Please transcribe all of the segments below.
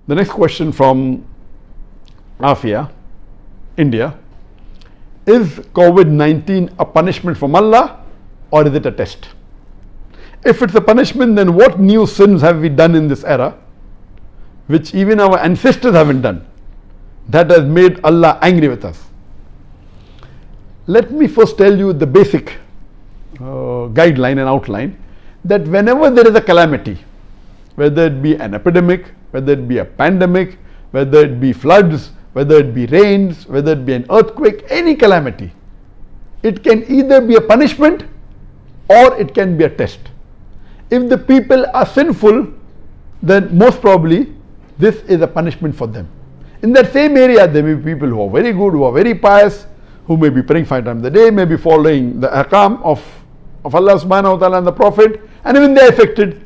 The next question from Afia, India. Is COVID-19 a punishment from Allah or is it a test? If it's a punishment, then what new sins have we done in this era which even our ancestors haven't done, that has made Allah angry with us? Let me first tell you the basic guideline and outline, that whenever there is a calamity, whether it be an epidemic, whether it be a pandemic, whether it be floods, whether it be rains, whether it be an earthquake, any calamity, it can either be a punishment or it can be a test. If the people are sinful, then most probably this is a punishment for them. In that same area, there may be people who are very good, who are very pious, who may be praying 5 times a day, may be following the ahkam of Allah subhanahu wa ta'ala and the Prophet, and even they are affected.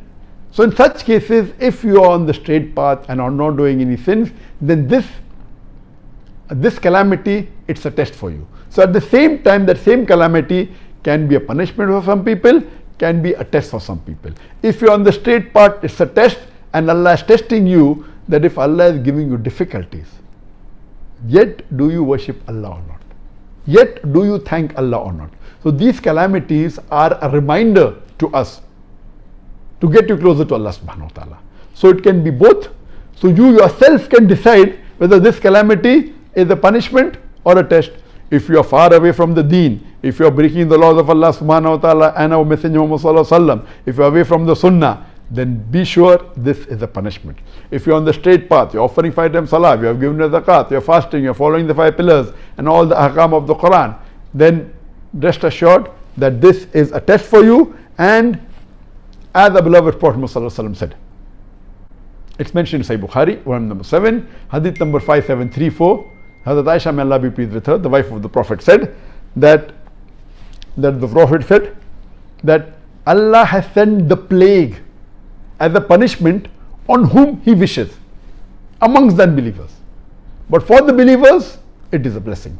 So in such cases, if you are on the straight path and are not doing any sins, then this calamity, it's a test for you. So at the same time, that same calamity can be a punishment for some people, can be a test for some people. If you're on the straight path, it's a test, and Allah is testing you, that if Allah is giving you difficulties, yet do you worship Allah or not? Yet do you thank Allah or not? So these calamities are a reminder to us to get you closer to Allah subhanahu wa ta'ala. So it can be both. So you yourself can decide whether this calamity is a punishment or a test. If you are far away from the deen, if you are breaking the laws of Allah subhanahu wa ta'ala and our Messenger Muhammad sallallahu alaihi wasallam, if you are away from the sunnah, then be sure this is a punishment. If you are on the straight path, you are offering 5 times salah, you have given the zakat, you are fasting, you are following the 5 pillars and all the ahkam of the Quran, then rest assured that this is a test for you. And as the beloved Prophet Muhammad sallallahu alaihi wasallam said, it's mentioned in Sahih Bukhari, volume number 7, hadith number 5734. Hazrat Aisha, may Allah be pleased with her, the wife of the Prophet, said that the Prophet said that Allah has sent the plague as a punishment on whom He wishes amongst the unbelievers. But for the believers, it is a blessing.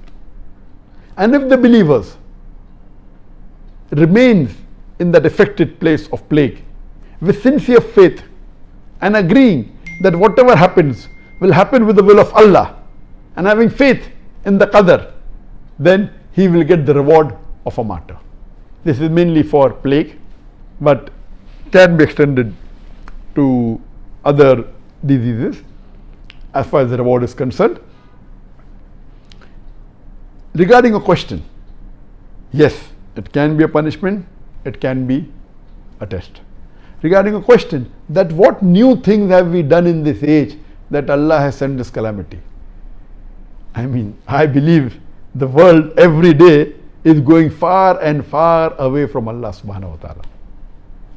And if the believers remain in that affected place of plague with sincere faith and agreeing that whatever happens will happen with the will of Allah, and having faith in the qadr, then he will get the reward of a martyr. This is mainly for plague, but can be extended to other diseases as far as the reward is concerned. Regarding a question, yes, it can be a punishment, it can be a test. Regarding a question, that what new things have we done in this age that Allah has sent this calamity? I mean, I believe the world every day is going far and far away from Allah subhanahu wa ta'ala.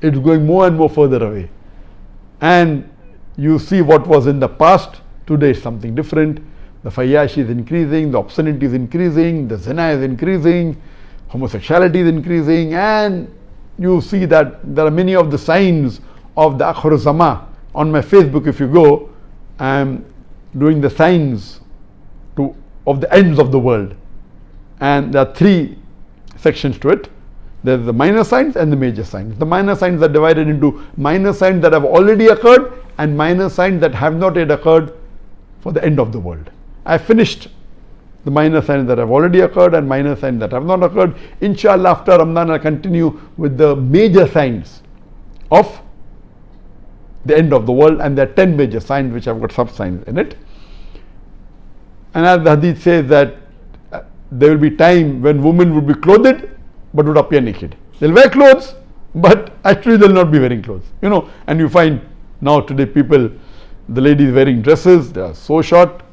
It's going more and more further away. And you see what was in the past, today is something different. The fayashi is increasing, the obscenity is increasing, the zina is increasing, homosexuality is increasing, and you see that there are many of the signs of the Akhir Zama. On my Facebook, if you go, I am doing the signs of the ends of the world, and there are 3 sections to it. There is the minor signs and the major signs. The minor signs are divided into minor signs that have already occurred and minor signs that have not yet occurred for the end of the world. I finished the minor signs that have already occurred and minor signs that have not occurred. Inshallah, after Ramadan, I'll continue with the major signs of the end of the world, and there are 10 major signs which have got sub-signs in it. And as the hadith says that there will be time when women would be clothed but would appear naked. They'll wear clothes, but actually they'll not be wearing clothes. You know, and you find now today people, the ladies wearing dresses, they are so short,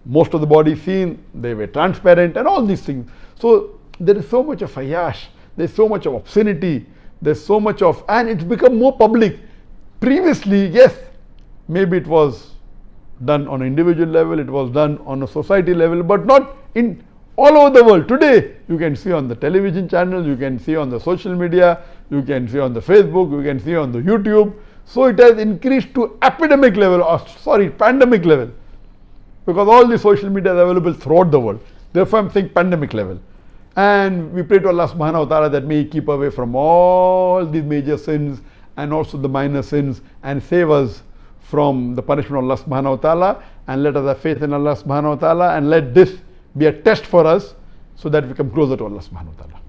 most of the body is seen, they were transparent and all these things. So there is so much of fayash, there's so much of obscenity, there's so much of, and it's become more public. Previously, yes, maybe it was done on an individual level, it was done on a society level, but not in all over the world. Today, you can see on the television channels, you can see on the social media, you can see on the Facebook, you can see on the YouTube. So it has increased to epidemic level, pandemic level, because all the social media is available throughout the world. Therefore, I'm saying pandemic level. And we pray to Allah subhanahu wa ta'ala that may He keep away from all these major sins and also the minor sins, and save us from the punishment of Allah subhanahu wa ta'ala, and let us have faith in Allah subhanahu wa ta'ala, and let this be a test for us so that we come closer to Allah subhanahu wa ta'ala.